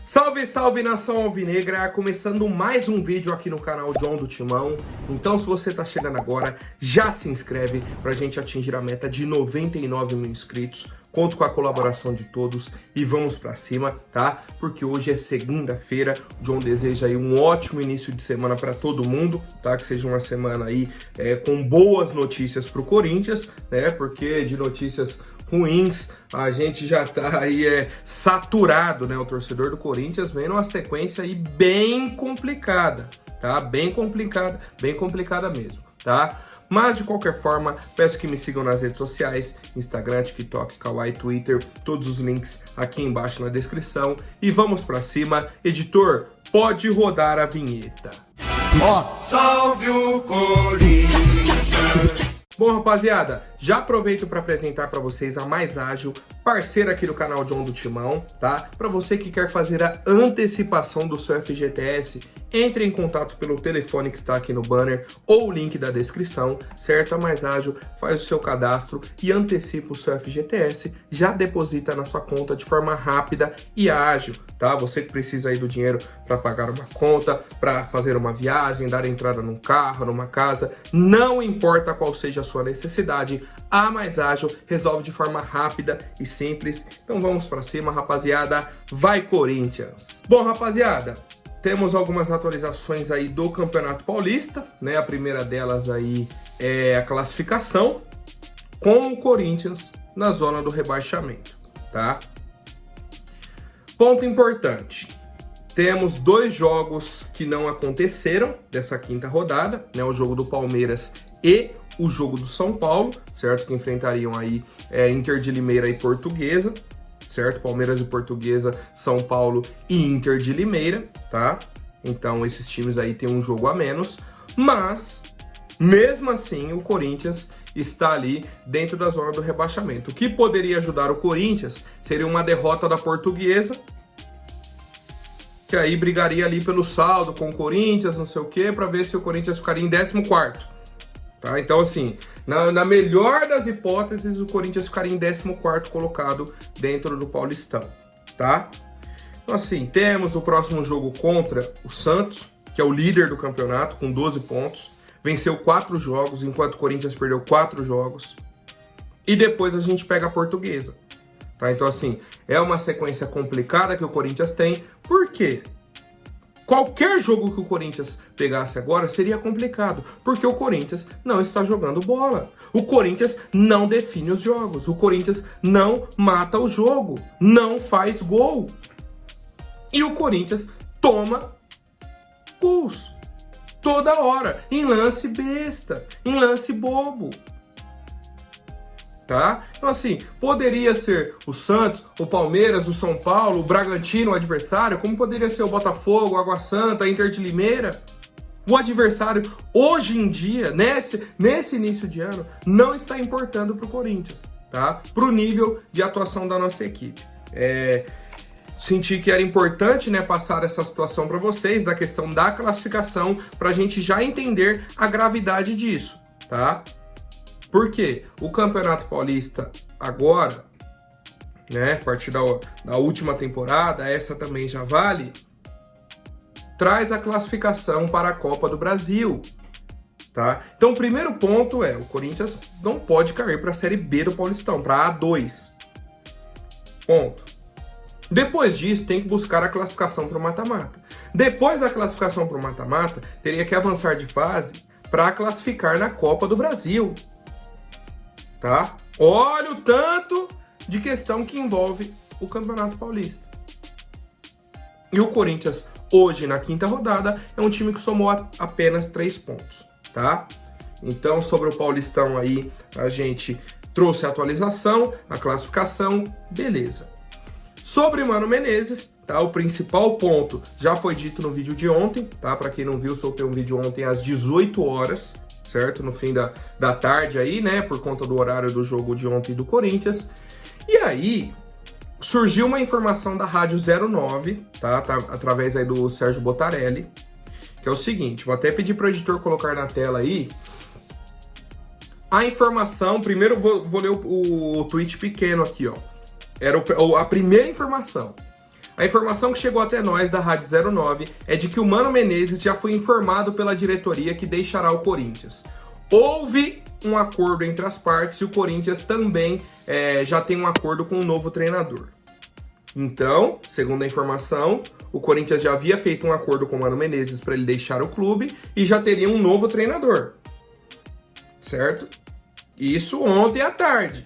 Salve, salve nação alvinegra, começando mais um vídeo aqui no canal John do Timão. Então se você tá chegando agora, já se inscreve pra gente atingir a meta de 99 mil inscritos. Conto com a colaboração de todos e vamos pra cima, tá? Porque hoje é segunda-feira, o John deseja aí um ótimo início de semana pra todo mundo, tá? Que seja uma semana aí com boas notícias pro Corinthians, né? Porque de notícias ruins, a gente já tá aí saturado, né? O torcedor do Corinthians vem numa sequência aí bem complicada, tá? Bem complicada mesmo, tá? Mas de qualquer forma, peço que me sigam nas redes sociais, Instagram, TikTok, Kawaii, Twitter, todos os links aqui embaixo na descrição. E vamos pra cima. Editor, pode rodar a vinheta. Salve o Corinthians! Bom, rapaziada, já aproveito para apresentar para vocês a Mais Ágil, parceira aqui do canal John do Timão, tá? Para você que quer fazer a antecipação do seu FGTS, entre em contato pelo telefone que está aqui no banner ou o link da descrição, certo? A Mais Ágil faz o seu cadastro e antecipa o seu FGTS, já deposita na sua conta de forma rápida e ágil, tá? Você que precisa aí do dinheiro para pagar uma conta, para fazer uma viagem, dar entrada num carro, numa casa, não importa qual seja a sua necessidade, a Mais Ágil resolve de forma rápida e simples. Então vamos para cima, rapaziada. Vai, Corinthians! Bom, rapaziada, temos algumas atualizações aí do Campeonato Paulista, né? A primeira delas aí é a classificação com o Corinthians na zona do rebaixamento, tá? Ponto importante. Temos dois jogos que não aconteceram dessa quinta rodada, né? O jogo do Palmeiras e o jogo do São Paulo, certo? Que enfrentariam aí Inter de Limeira e Portuguesa, certo? Palmeiras e Portuguesa, São Paulo e Inter de Limeira, tá? Então esses times aí têm um jogo a menos, mas mesmo assim o Corinthians está ali dentro da zona do rebaixamento. O que poderia ajudar o Corinthians seria uma derrota da Portuguesa, que aí brigaria ali pelo saldo com o Corinthians, não sei o que, para ver se o Corinthians ficaria em 14º. Tá? Então, assim, na melhor das hipóteses, o Corinthians ficaria em 14º colocado dentro do Paulistão, tá? Então, assim, temos o próximo jogo contra o Santos, que é o líder do campeonato, com 12 pontos. Venceu 4 jogos, enquanto o Corinthians perdeu 4 jogos. E depois a gente pega a Portuguesa, tá? Então, assim, é uma sequência complicada que o Corinthians tem. Por quê? Qualquer jogo que o Corinthians pegasse agora seria complicado, porque o Corinthians não está jogando bola. O Corinthians não define os jogos. O Corinthians não mata o jogo, não faz gol. E o Corinthians toma gols toda hora, em lance besta, em lance bobo. Tá? Então, assim, poderia ser o Santos, o Palmeiras, o São Paulo, o Bragantino, o adversário, como poderia ser o Botafogo, o Água Santa, a Inter de Limeira. O adversário, hoje em dia, nesse início de ano, não está importando para o Corinthians, tá? Para o nível de atuação da nossa equipe. Senti que era importante, né, passar essa situação para vocês, da questão da classificação, para a gente já entender a gravidade disso, tá? Porque o Campeonato Paulista agora, né, a partir da última temporada, essa também já vale, traz a classificação para a Copa do Brasil, tá? Então o primeiro ponto é, o Corinthians não pode cair para a Série B do Paulistão, para A2. Ponto. Depois disso, tem que buscar a classificação para o mata-mata. Depois da classificação para o mata-mata, teria que avançar de fase para classificar na Copa do Brasil. Tá? Olha o tanto de questão que envolve o Campeonato Paulista. E o Corinthians, hoje, na quinta rodada, é um time que somou apenas 3 pontos, tá? Então, sobre o Paulistão aí, a gente trouxe a atualização, a classificação, beleza. Sobre Mano Menezes, tá? O principal ponto já foi dito no vídeo de ontem, tá? Para quem não viu, soltei um vídeo ontem às 18 horas, certo? No fim da tarde aí, né? Por conta do horário do jogo de ontem do Corinthians. E aí, surgiu uma informação da Rádio 09, tá? Através aí do Sérgio Botarelli, que é o seguinte, vou até pedir para o editor colocar na tela aí. A informação, primeiro vou ler o tweet pequeno aqui, ó. Era a primeira informação. A informação que chegou até nós da Rádio 09 é de que o Mano Menezes já foi informado pela diretoria que deixará o Corinthians. Houve um acordo entre as partes e o Corinthians também já tem um acordo com o novo treinador. Então, segundo a informação, o Corinthians já havia feito um acordo com o Mano Menezes para ele deixar o clube e já teria um novo treinador. Certo? Isso ontem à tarde.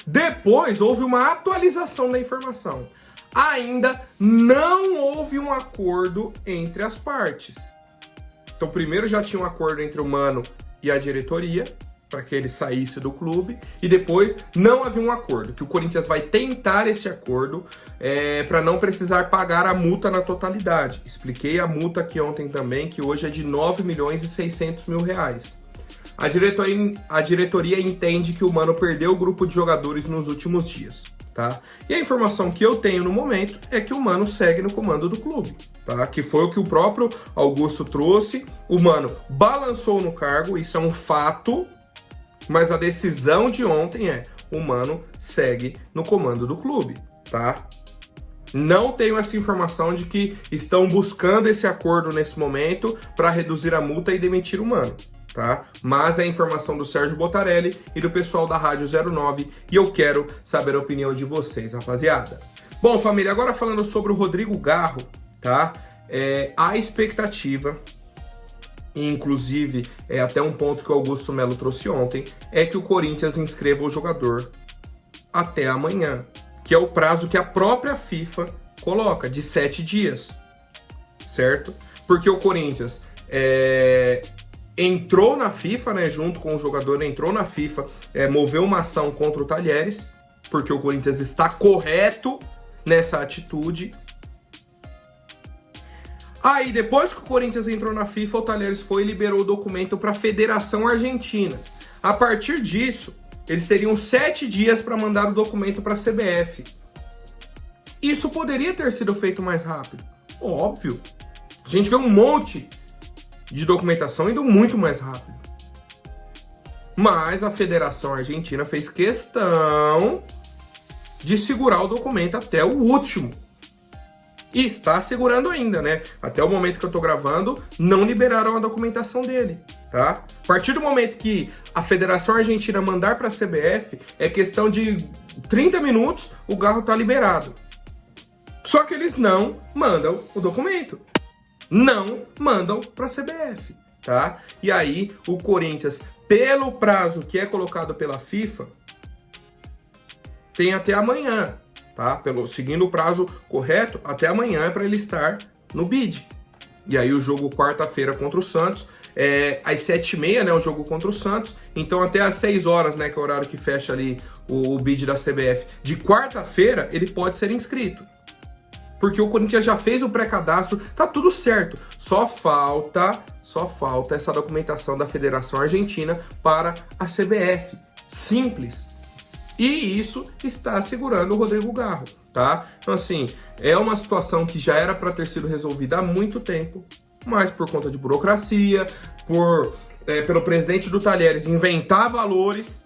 Depois houve uma atualização da informação. Ainda não houve um acordo entre as partes. Então, primeiro já tinha um acordo entre o Mano e a diretoria para que ele saísse do clube, e depois não havia um acordo, que o Corinthians vai tentar esse acordo para não precisar pagar a multa na totalidade. Expliquei a multa aqui ontem também, que hoje é de 9.600.000 reais. A diretoria entende que o Mano perdeu o grupo de jogadores nos últimos dias, tá? E a informação que eu tenho no momento é que o Mano segue no comando do clube, tá? Que foi o que o próprio Augusto trouxe. O Mano balançou no cargo, isso é um fato, mas a decisão de ontem é: o Mano segue no comando do clube, tá? Não tenho essa informação de que estão buscando esse acordo nesse momento para reduzir a multa e demitir o Mano, tá? Mas é a informação do Sérgio Botarelli e do pessoal da Rádio 09 e eu quero saber a opinião de vocês, rapaziada. Bom, família, agora falando sobre o Rodrigo Garro, tá? A expectativa, inclusive até um ponto que o Augusto Melo trouxe ontem, é que o Corinthians inscreva o jogador até amanhã, que é o prazo que a própria FIFA coloca, de 7 dias, certo? Porque o Corinthians entrou na FIFA, né, junto com o jogador, entrou na FIFA, moveu uma ação contra o Talheres, porque o Corinthians está correto nessa atitude. Aí, depois que o Corinthians entrou na FIFA, o Talheres foi e liberou o documento para a Federação Argentina. A partir disso, eles teriam 7 dias para mandar o documento para a CBF. Isso poderia ter sido feito mais rápido? Óbvio. A gente vê um monte de documentação indo muito mais rápido. Mas a Federação Argentina fez questão de segurar o documento até o último. E está segurando ainda, né? Até o momento que eu tô gravando, não liberaram a documentação dele, tá? A partir do momento que a Federação Argentina mandar para a CBF, é questão de 30 minutos, o Garro tá liberado. Só que eles não mandam o documento. Não mandam para a CBF, tá? E aí, o Corinthians, pelo prazo que é colocado pela FIFA, tem até amanhã, tá? Seguindo o prazo correto, até amanhã é para ele estar no bid. E aí o jogo quarta-feira contra o Santos, às 7h30, né, o jogo contra o Santos, então até às 6 horas, né, que é o horário que fecha ali o bid da CBF, de quarta-feira ele pode ser inscrito. Porque o Corinthians já fez o pré-cadastro, tá tudo certo. Só falta essa documentação da Federação Argentina para a CBF. Simples. E isso está segurando o Rodrigo Garro, tá? Então, assim, é uma situação que já era para ter sido resolvida há muito tempo, mas por conta de burocracia, pelo presidente do Talheres inventar valores,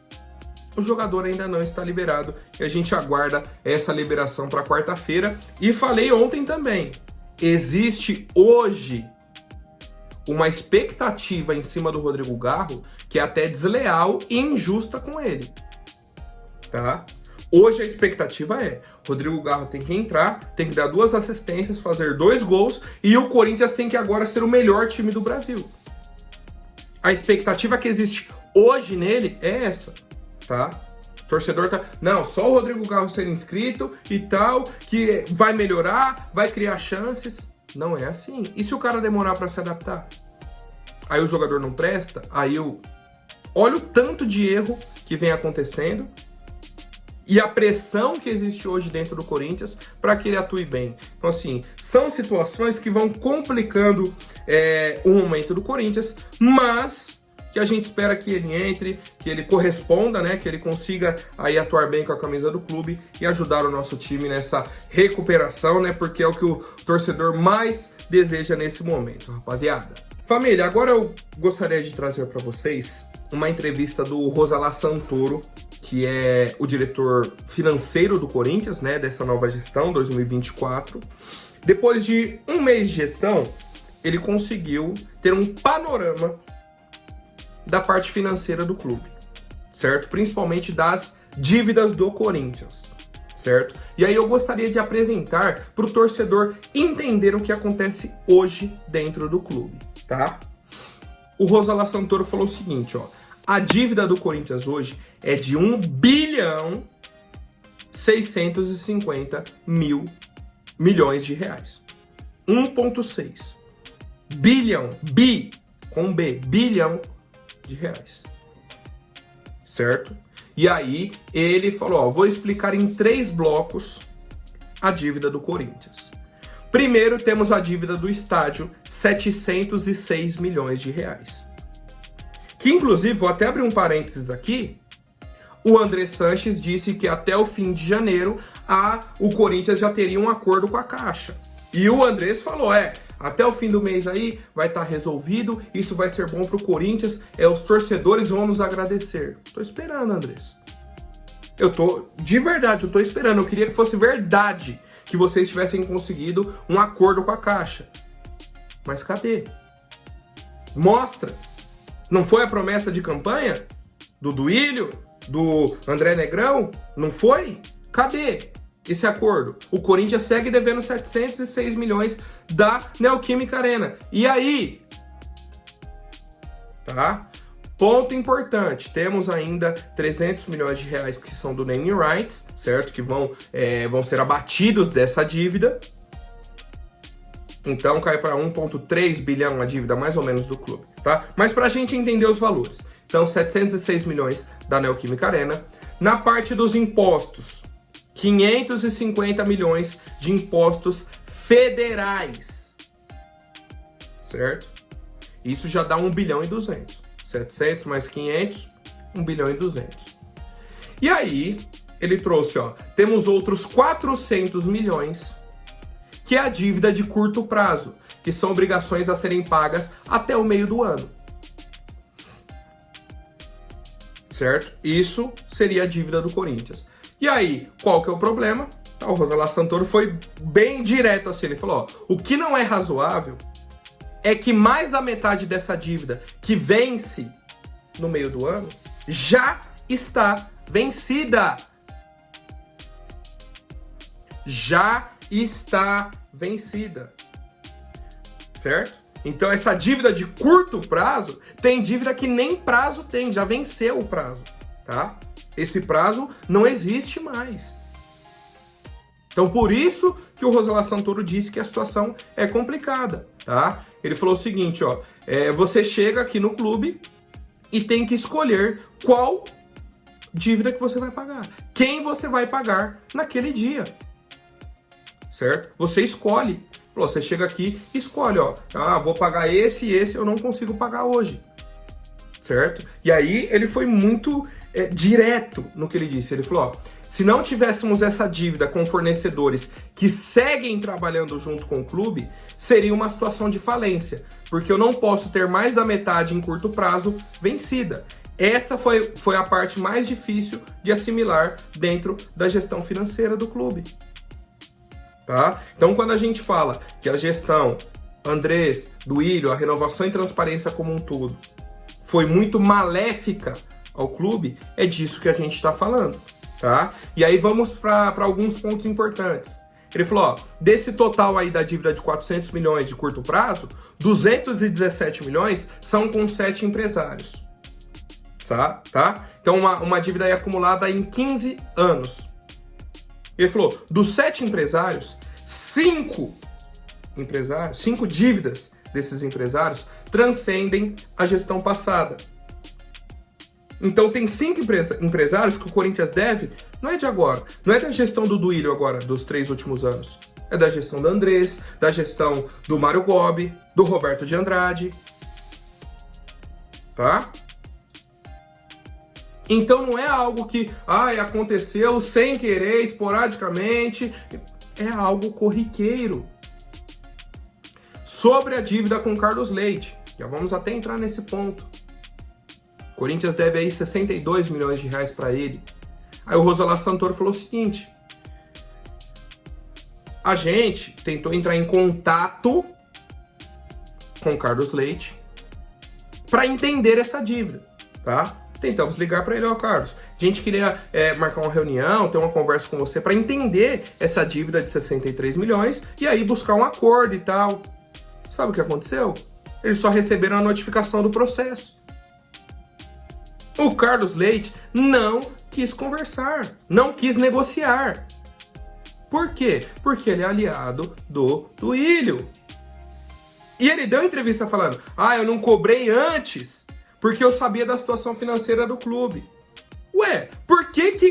o jogador ainda não está liberado e a gente aguarda essa liberação para quarta-feira. E falei ontem também, existe hoje uma expectativa em cima do Rodrigo Garro que é até desleal e injusta com ele. Tá? Hoje a expectativa Rodrigo Garro tem que entrar, tem que dar 2 assistências, fazer 2 gols e o Corinthians tem que agora ser o melhor time do Brasil. A expectativa que existe hoje nele é essa, tá? O torcedor tá... Não, só o Rodrigo Garro ser inscrito e tal, que vai melhorar, vai criar chances. Não é assim. E se o cara demorar para se adaptar? Aí o jogador não presta, olha o tanto de erro que vem acontecendo e a pressão que existe hoje dentro do Corinthians para que ele atue bem. Então, assim, são situações que vão complicando o momento do Corinthians, mas que a gente espera que ele entre, que ele corresponda, né, que ele consiga aí atuar bem com a camisa do clube e ajudar o nosso time nessa recuperação, né, porque é o que o torcedor mais deseja nesse momento, rapaziada. Família, agora eu gostaria de trazer para vocês uma entrevista do Rosalá Santoro, que é o diretor financeiro do Corinthians, né, dessa nova gestão 2024. Depois de um mês de gestão, ele conseguiu ter um panorama da parte financeira do clube, certo? Principalmente das dívidas do Corinthians, certo? E aí eu gostaria de apresentar para o torcedor entender o que acontece hoje dentro do clube, tá? O Rosalá Santoro falou o seguinte, ó: a dívida do Corinthians hoje é de 1.650 milhões de reais. 1.6 bilhão, com B, bilhão de reais, certo? E aí ele falou, ó, vou explicar em 3 blocos a dívida do Corinthians. Primeiro temos a dívida do estádio, 706 milhões de reais. Que inclusive, vou até abrir um parênteses aqui, o André Sanches disse que até o fim de janeiro o Corinthians já teria um acordo com a Caixa. E o Andrés falou, até o fim do mês aí vai estar resolvido, isso vai ser bom pro Corinthians, os torcedores vão nos agradecer. Tô esperando, Andrés. De verdade, eu tô esperando, eu queria que fosse verdade que vocês tivessem conseguido um acordo com a Caixa. Mas cadê? Mostra! Não foi a promessa de campanha? Do Duílio? Do André Negrão? Não foi? Cadê esse acordo? O Corinthians segue devendo 706 milhões da Neoquímica Arena. E aí? Tá? Ponto importante. Temos ainda 300 milhões de reais que são do naming rights, certo? Que vão ser abatidos dessa dívida. Então cai para 1,3 bilhão a dívida mais ou menos do clube, tá? Mas para a gente entender os valores. Então 706 milhões da Neoquímica Arena. Na parte dos impostos, 550 milhões de impostos federais, certo? Isso já dá 1 bilhão e 200. 700 mais 500, 1 bilhão e 200. E aí, ele trouxe, ó, temos outros 400 milhões, que é a dívida de curto prazo, que são obrigações a serem pagas até o meio do ano. Certo? Isso seria a dívida do Corinthians. E aí, qual que é o problema? O Rosalá Santoro foi bem direto assim, ele falou, ó, o que não é razoável é que mais da metade dessa dívida que vence no meio do ano já está vencida. Já está vencida. Certo? Então essa dívida de curto prazo, tem dívida que nem prazo tem, já venceu o prazo, tá? Esse prazo não existe mais. Então por isso que o Rosalá Santoro disse que a situação é complicada, tá? Ele falou o seguinte, ó, você chega aqui no clube e tem que escolher qual dívida que você vai pagar, quem você vai pagar naquele dia, certo? Você escolhe. Você chega aqui e escolhe, ó, vou pagar esse e esse eu não consigo pagar hoje, certo? E aí ele foi muito direto no que ele disse. Ele falou, ó, se não tivéssemos essa dívida com fornecedores que seguem trabalhando junto com o clube, seria uma situação de falência, porque eu não posso ter mais da metade em curto prazo vencida. Essa foi a parte mais difícil de assimilar dentro da gestão financeira do clube. Tá? Então, quando a gente fala que a gestão Andrés, Duílio, a renovação e transparência como um todo foi muito maléfica ao clube, é disso que a gente está falando, tá? E aí vamos para alguns pontos importantes. Ele falou, ó, desse total aí da dívida de 400 milhões de curto prazo, 217 milhões são com 7 empresários, tá? Então, uma dívida aí acumulada em 15 anos. Ele falou, dos 7 empresários, 5 dívidas desses empresários transcendem a gestão passada. Então tem 5 empresários que o Corinthians deve, não é de agora, não é da gestão do Duílio agora, dos 3 últimos anos. É da gestão do Andrés, da gestão do Mário Gobi, do Roberto de Andrade. Tá? Então não é algo que aconteceu sem querer, esporadicamente. É algo corriqueiro. Sobre a dívida com Carlos Leite. Já vamos até entrar nesse ponto. O Corinthians deve aí 62 milhões de reais para ele. Aí o Rosolá Santoro falou o seguinte: a gente tentou entrar em contato com o Carlos Leite para entender essa dívida, tá? Tentamos ligar para ele, ó, Carlos, a gente queria marcar uma reunião, ter uma conversa com você para entender essa dívida de 63 milhões e aí buscar um acordo e tal. Sabe o que aconteceu? Eles só receberam a notificação do processo. O Carlos Leite não quis conversar, não quis negociar. Por quê? Porque ele é aliado do Duílio. E ele deu entrevista falando: eu não cobrei antes porque eu sabia da situação financeira do clube. Ué,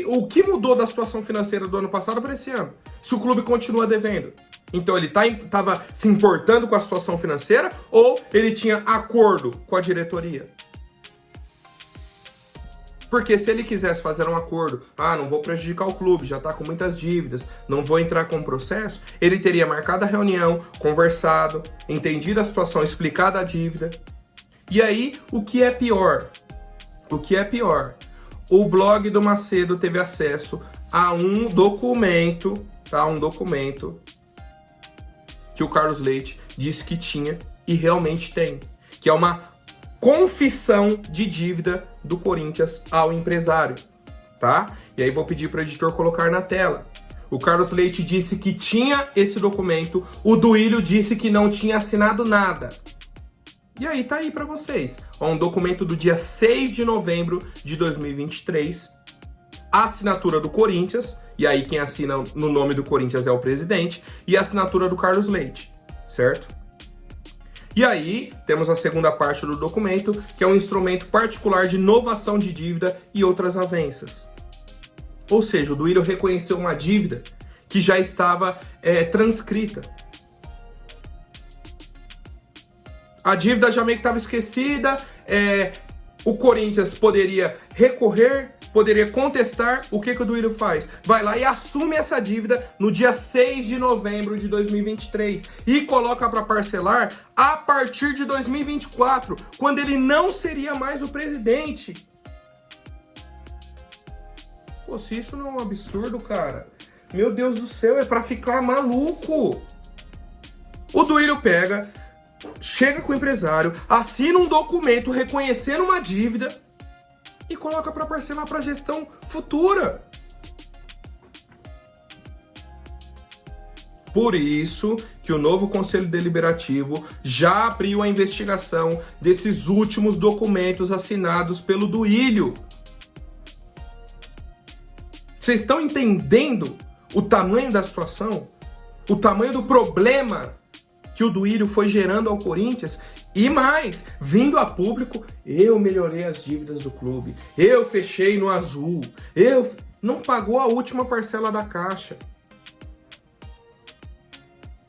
o que mudou da situação financeira do ano passado para esse ano? Se o clube continua devendo. Então ele estava se importando com a situação financeira ou ele tinha acordo com a diretoria? Porque se ele quisesse fazer um acordo, não vou prejudicar o clube, já tá com muitas dívidas, não vou entrar com o processo, ele teria marcado a reunião, conversado, entendido a situação, explicado a dívida. E aí, o que é pior? O blog do Macedo teve acesso a um documento, tá? Um documento que o Carlos Leite disse que tinha e realmente tem, que é uma confissão de dívida do Corinthians ao empresário, tá? E aí vou pedir para o editor colocar na tela. O Carlos Leite disse que tinha esse documento, o Duílio disse que não tinha assinado nada. E aí tá aí para vocês. Um documento do dia 6 de novembro de 2023, a assinatura do Corinthians, e aí quem assina no nome do Corinthians é o presidente, e a assinatura do Carlos Leite, certo? E aí, temos a segunda parte do documento, que é um instrumento particular de novação de dívida e outras avanças. Ou seja, o Duílio reconheceu uma dívida que já estava transcrita. A dívida já meio que estava esquecida, o Corinthians poderia recorrer, poderia contestar. O que o Duílio faz? Vai lá e assume essa dívida no dia 6 de novembro de 2023 e coloca para parcelar a partir de 2024, quando ele não seria mais o presidente. Pô, se isso não é um absurdo, cara, meu Deus do céu, é para ficar maluco. O Duílio chega com o empresário, assina um documento reconhecendo uma dívida e coloca para parcelar para gestão futura. Por isso que o novo Conselho Deliberativo já abriu a investigação desses últimos documentos assinados pelo Duílio. Vocês estão entendendo o tamanho da situação? O tamanho do problema que o Duílio foi gerando ao Corinthians? E mais, vindo a público, eu melhorei as dívidas do clube, eu fechei no azul, eu não pagou a última parcela da Caixa.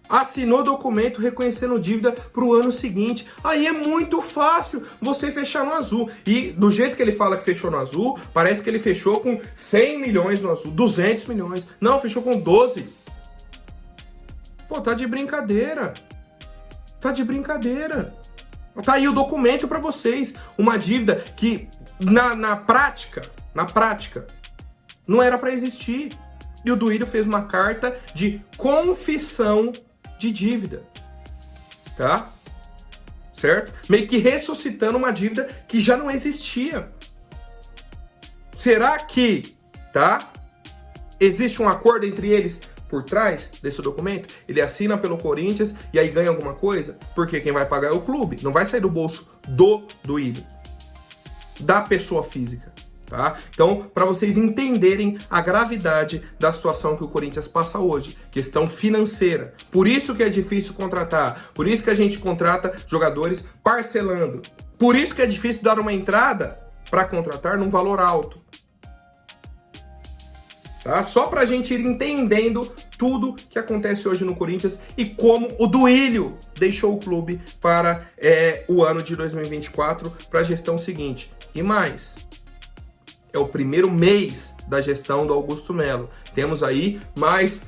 Assinou documento reconhecendo dívida para o ano seguinte. Aí é muito fácil você fechar no azul. E do jeito que ele fala que fechou no azul, parece que ele fechou com 100 milhões no azul, 200 milhões. Não, fechou com 12. Pô, tá de brincadeira. Tá de brincadeira. Tá aí o documento para vocês. Uma dívida que na prática, não era para existir. E o Duílio fez uma carta de confissão de dívida, tá? Certo? Meio que ressuscitando uma dívida que já não existia. Será que, tá? Existe um acordo entre eles por trás desse documento? Ele assina pelo Corinthians e aí ganha alguma coisa? Porque quem vai pagar é o clube. Não vai sair do bolso do Duílio, da pessoa física. Tá? Então, para vocês entenderem a gravidade da situação que o Corinthians passa hoje, questão financeira. Por isso que é difícil contratar, por isso que a gente contrata jogadores parcelando, por isso que é difícil dar uma entrada para contratar num valor alto. Tá? Só para a gente ir entendendo tudo que acontece hoje no Corinthians e como o Duílio deixou o clube para o ano de 2024 para a gestão seguinte. E mais, é o primeiro mês da gestão do Augusto Melo. Temos aí mais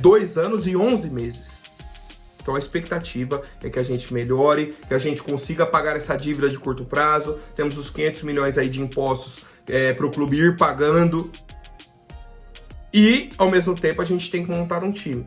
2 anos e 11 meses. Então a expectativa é que a gente melhore, que a gente consiga pagar essa dívida de curto prazo. Temos os 500 milhões aí de impostos para o clube ir pagando. E, ao mesmo tempo, a gente tem que montar um time.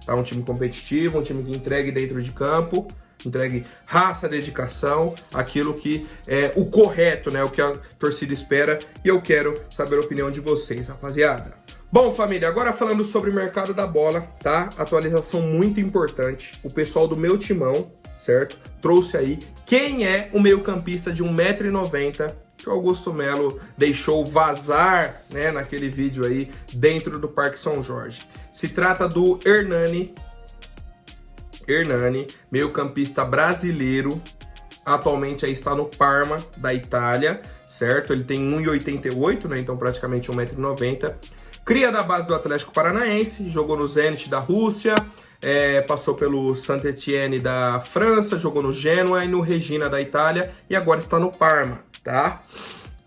Tá? Um time competitivo, um time que entregue dentro de campo, entregue raça, dedicação, aquilo que é o correto, né? O que a torcida espera. E eu quero saber a opinião de vocês, rapaziada. Bom, família, agora falando sobre o mercado da bola, tá? Atualização muito importante. O pessoal do meu timão, certo? Trouxe aí quem é o meio-campista de 1,90 m que o Augusto Melo deixou vazar, né, naquele vídeo aí dentro do Parque São Jorge. Se trata do Hernani, meio-campista brasileiro, atualmente aí está no Parma, da Itália, certo? Ele tem 1,88 m, né, então praticamente 1,90 m. Cria da base do Atlético Paranaense, jogou no Zenit da Rússia, passou pelo Saint-Étienne da França, jogou no Genoa e no Regina da Itália e agora está no Parma, tá?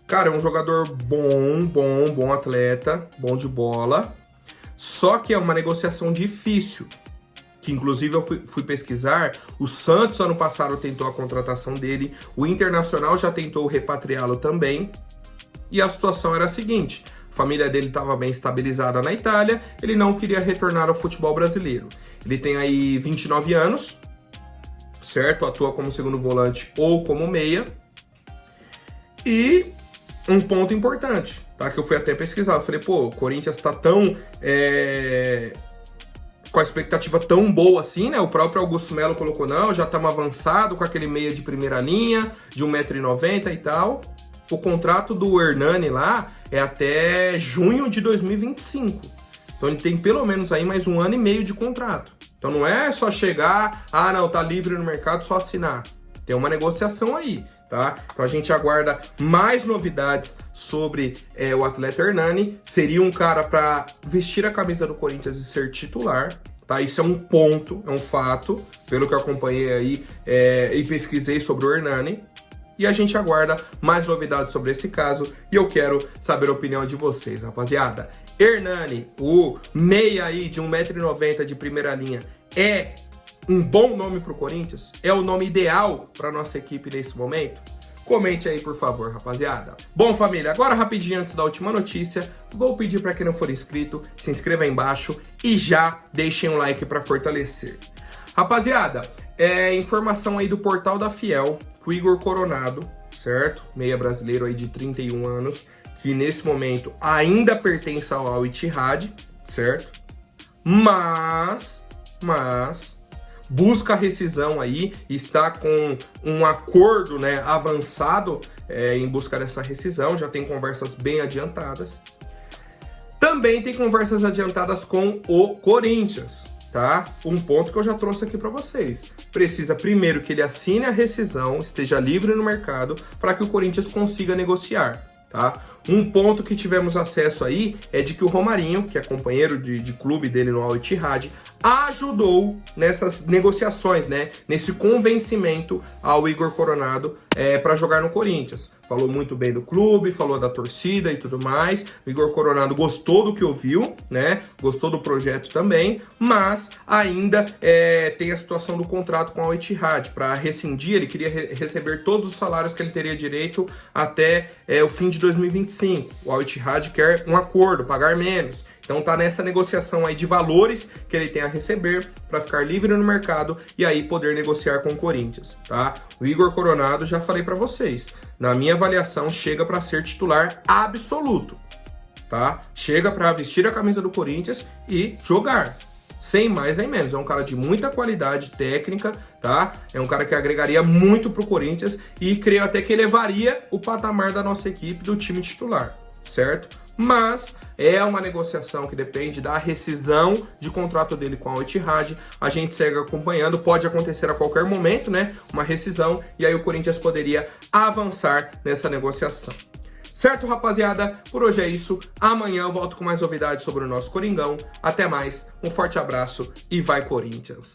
Cara, é um jogador bom atleta, bom de bola, só que é uma negociação difícil, que inclusive eu fui pesquisar. O Santos ano passado tentou a contratação dele, o Internacional já tentou repatriá-lo também, e a situação era a seguinte: a família dele estava bem estabilizada na Itália, ele não queria retornar ao futebol brasileiro. Ele tem aí 29 anos, certo? Atua como segundo volante ou como meia. E um ponto importante, tá? Que eu fui até pesquisar. Eu falei, pô, o Corinthians tá tão... com a expectativa tão boa assim, né? O próprio Augusto Melo colocou, não, já estamos avançado com aquele meia de primeira linha, de 1,90 m e tal. O contrato do Hernani lá é até junho de 2025. Então ele tem pelo menos aí mais 1 ano e meio de contrato. Então não é só chegar, não, tá livre no mercado, só assinar. Tem uma negociação aí, tá? Então a gente aguarda mais novidades sobre o atleta Hernani. Seria um cara para vestir a camisa do Corinthians e ser titular, tá? Isso é um ponto, é um fato, pelo que eu acompanhei aí e pesquisei sobre o Hernani. E a gente aguarda mais novidades sobre esse caso e eu quero saber a opinião de vocês, rapaziada. Hernani, o meia aí de 1,90 m de primeira linha, é um bom nome para o Corinthians? É o nome ideal para nossa equipe nesse momento? Comente aí, por favor, rapaziada. Bom, família, agora rapidinho antes da última notícia, vou pedir para quem não for inscrito, se inscreva aí embaixo e já deixem um like para fortalecer. Rapaziada, informação aí do Portal da Fiel, que o Igor Coronado, certo? Meia brasileiro aí de 31 anos, que nesse momento ainda pertence ao Al Ittihad, certo? Mas busca a rescisão aí, está com um acordo, né, avançado em busca dessa rescisão, já tem conversas bem adiantadas. Também tem conversas adiantadas com o Corinthians, tá? Um ponto que eu já trouxe aqui para vocês. Precisa primeiro que ele assine a rescisão, esteja livre no mercado, para que o Corinthians consiga negociar, tá? Um ponto que tivemos acesso aí é de que o Romarinho, que é companheiro de clube dele no Al Ittihad, ajudou nessas negociações, né? Nesse convencimento ao Igor Coronado para jogar no Corinthians. Falou muito bem do clube, falou da torcida e tudo mais. O Igor Coronado gostou do que ouviu, né? Gostou do projeto também, mas ainda tem a situação do contrato com o Al Ittihad. Para rescindir, ele queria receber todos os salários que ele teria direito até o fim de 2025. O Al Ittihad quer um acordo, pagar menos. Então tá nessa negociação aí de valores que ele tem a receber para ficar livre no mercado e aí poder negociar com o Corinthians, tá? O Igor Coronado, já falei para vocês, na minha avaliação chega para ser titular absoluto, tá? Chega para vestir a camisa do Corinthians e jogar, sem mais nem menos. É um cara de muita qualidade técnica, tá? É um cara que agregaria muito pro Corinthians e creio até que elevaria o patamar da nossa equipe, do time titular, certo? Mas é uma negociação que depende da rescisão de contrato dele com a Al Ittihad. A gente segue acompanhando, pode acontecer a qualquer momento, né? Uma rescisão, e aí o Corinthians poderia avançar nessa negociação. Certo, rapaziada? Por hoje é isso. Amanhã eu volto com mais novidades sobre o nosso Coringão. Até mais, um forte abraço e vai Corinthians!